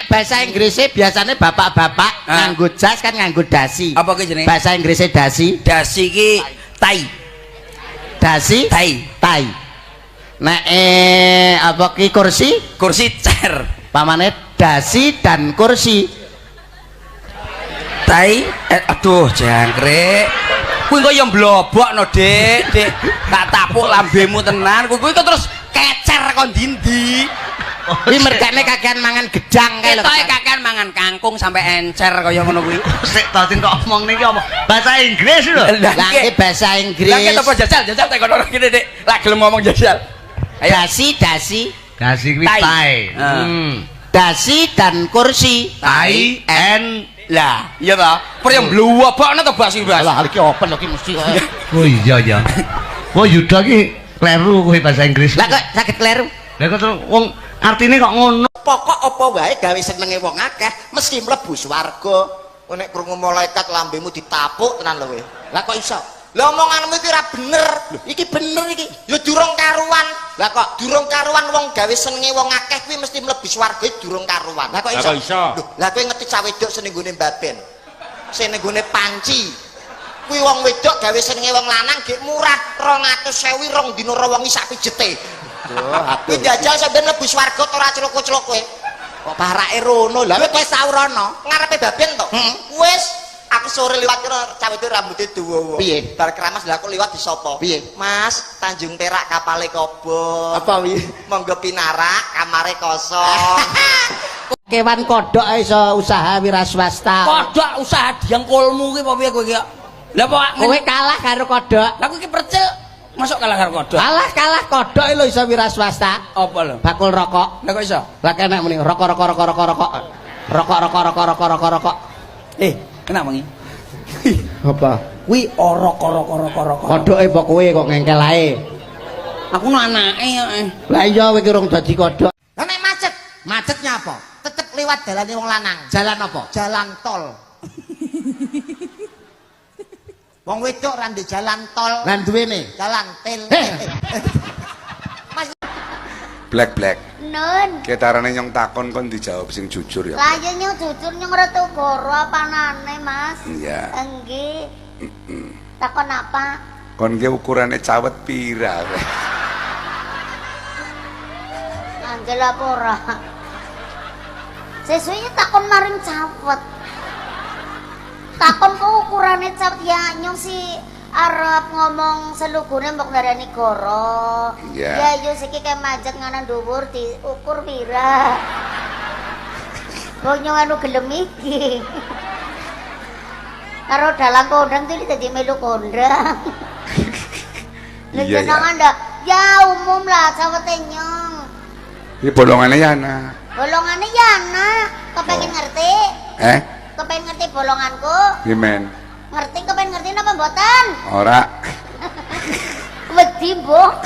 bahasa Inggrisnya biasanya bapak-bapak nganggo jas kan nganggo dasi. Apa ki jenenge? Bahasa Inggrisnya dasi. Dasi ki tai. Dasi tai. Nek apa ki kursi? Kursi chair. Pamane dasi dan kursi. Tai aduh jangkrik. Kuwi kaya mblobokno, Dik. Dik, tak tapuk lambemu tenan. Kuwi terus kecer kon ndi-ndi. Kuwi mergane kakean mangan gedang kae lho. Ketoke kakean mangan kangkung sampai encer kaya ngono kuwi. Sik Tatin kok omong niki apa? Bahasa Inggris lho. Lah iki bahasa Inggris. Lah apa jajal tak kono kene, Dik. Lah gelem ngomong jajal. Ayo. Dasi kuwi tai. Dasi dan kursi. Tai and lah, iya ta? Priyam blowobokno to basi Bas. Lah iki open lho iki mesti. Oh iya ya. Oh Yuda ki kleru kuwi bahasa Inggris. Lah kok saged kleru? Lah kok wong artine kok ngono. Pokok apa wae gawe senenge wong akeh mesti mlebu swarga. Nek krungu malaikat lambemu ditapuk tenan lho kowe. Lah kok iso? Lah omonganmu iki ora bener. Lho, iki bener iki. Ya durung karuan. Lah kok durung karuan wong gawe senenge wong akeh kuwi mesti mlebu swarga durung karuan. Lah kok iso? Lho, lah kowe ngerti cah wedok sing nggone mbaben. Sing nggone panci. Kuwi wong wedok gawe senenge wong lanang gek murah 200.000 rong dina rewengi sak pijete. Kuwi jajal sampe mlebu swarga ora celuk-celuk kowe. Kok parake rono. Lah kowe sahur ana ngarepe baben to? Wis aku sore liwat karo cah wedok rambutnya dawa. Piye? Bar keramas lha aku liwat disapa? Piye? Mas, Tanjung Perak kapale kobong. Apa piye? Monggo pinarak kamare kosong. Kewan kodhok iso usaha wira swasta. Kodhok usaha diengkulmu kuwi apa piye kowe iki? Lah apa kowe kalah karo kodhok? Lah kowe iki percil masuk kalah karo kodhok. Kalah kodhok lho iso wira swasta. Apa lho? Bakul rokok. Lah kok iso? Lah kenek muni rokok. Rokok. Kenapa ngi? Apa? Kuwi orok. Kodhoke apa kowe kok ngengkel ae? Aku no anake ya. Lah iya kowe ki urung dadi kodhok. Lah nek macet, Macetnya apa? tetep lewat dalane wong lanang. Jalan apa? Jalan tol. Wong wedok ra ndek jalan tol. Lan duwene. Jalan tel. Black. Nun. Ketarane nyong takon kon dijawab sing jujur ya. Lah ya nyong jujur nyong retu goro apanane, Mas? Iya. Enggih. Takon apa? Kon ki ukurane cawet pira? Angel apa ora? Sesuai takon maring cawet. Takon kok ukurane cawet ya nyong si arep ngomong selugune mbok ndarani goro. Iya. Ya yo siki kayak majek nganan dhuwur diukur pira. Kok nyong anu gelem iki. Karo dalang kondang tuh dadi melu kondang. Iya ya. Anda ya umum lah cawete nyong. Iki bolongane Yana. Bolongane Yana. Kepengin ngerti? Kepengin ngerti bolonganku? Gimen. Ngerti kepengin ngerti napa mboten? Ora. Wedi mbok.